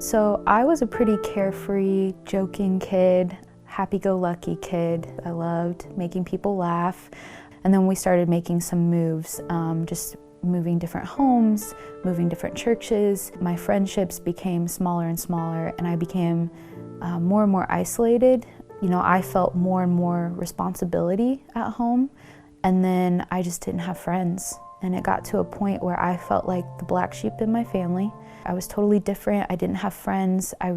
So I was a pretty carefree, joking kid, happy-go-lucky kid. I loved making people laugh. And then we started making some moves, just moving different homes, moving different churches. My friendships became smaller and smaller, and I became more and more isolated. You know, I felt more and more responsibility at home, and then I just didn't have friends. And it got to a point where I felt like the black sheep in my family. I was totally different. I didn't have friends. I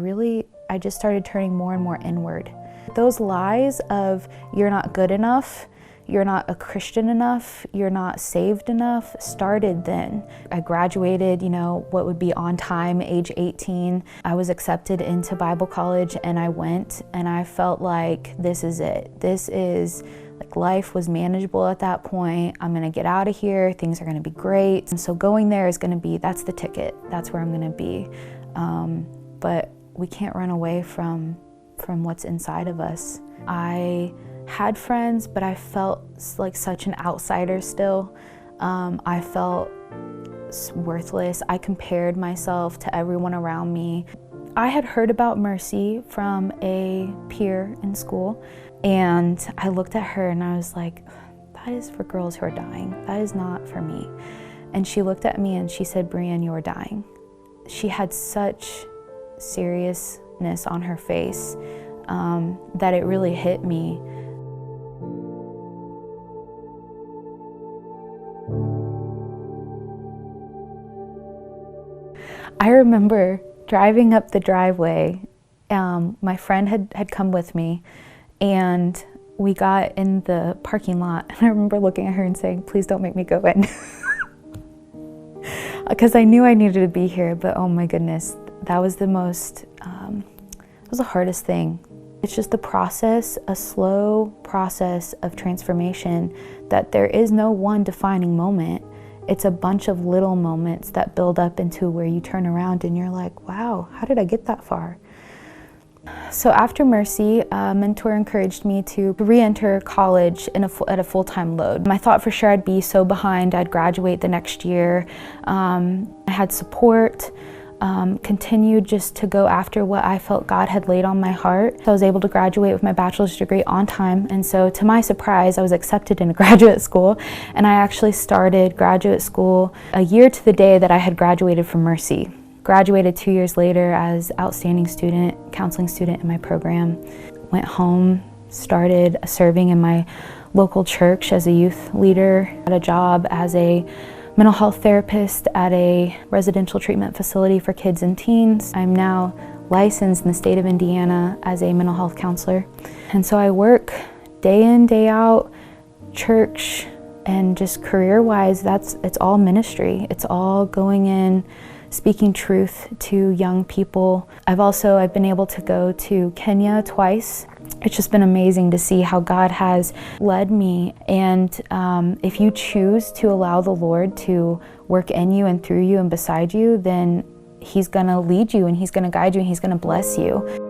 just started turning more and more inward. Those lies of you're not good enough, you're not a Christian enough, you're not saved enough, started then. I graduated, what would be on time, age 18. I was accepted into Bible college, and I went, and I felt like this is it. Life was manageable at that point. I'm gonna get out of here, things are gonna be great. And so going there is gonna be, that's the ticket, that's where I'm gonna be. But we can't run away from what's inside of us. I had friends, but I felt like such an outsider still. I felt worthless. I compared myself to everyone around me. I had heard about Mercy from a peer in school, and I looked at her and I was like, that is for girls who are dying. That is not for me. And she looked at me and she said, Breanne, you are dying. She had such seriousness on her face that it really hit me. I remember driving up the driveway. My friend had come with me, and we got in the parking lot, and I remember looking at her and saying, please don't make me go in. Because I knew I needed to be here, but oh my goodness, that was the hardest thing. It's just the process, a slow process of transformation, that there is no one defining moment. It's a bunch of little moments that build up into where you turn around and you're like, wow, how did I get that far? So after Mercy, a mentor encouraged me to re-enter college at a full-time load. I thought for sure I'd be so behind, I'd graduate the next year. I had support, continued just to go after what I felt God had laid on my heart. So I was able to graduate with my bachelor's degree on time, and so to my surprise, I was accepted into graduate school, and I actually started graduate school a year to the day that I had graduated from Mercy. Graduated 2 years later as outstanding student, counseling student in my program. Went home, started serving in my local church as a youth leader, got a job as a mental health therapist at a residential treatment facility for kids and teens. I'm now licensed in the state of Indiana as a mental health counselor. And so I work day in, day out, church, and just career-wise, it's all ministry. It's all going in, speaking truth to young people. I've been able to go to Kenya twice. It's just been amazing to see how God has led me. And if you choose to allow the Lord to work in you and through you and beside you, then He's gonna lead you and He's gonna guide you and He's gonna bless you.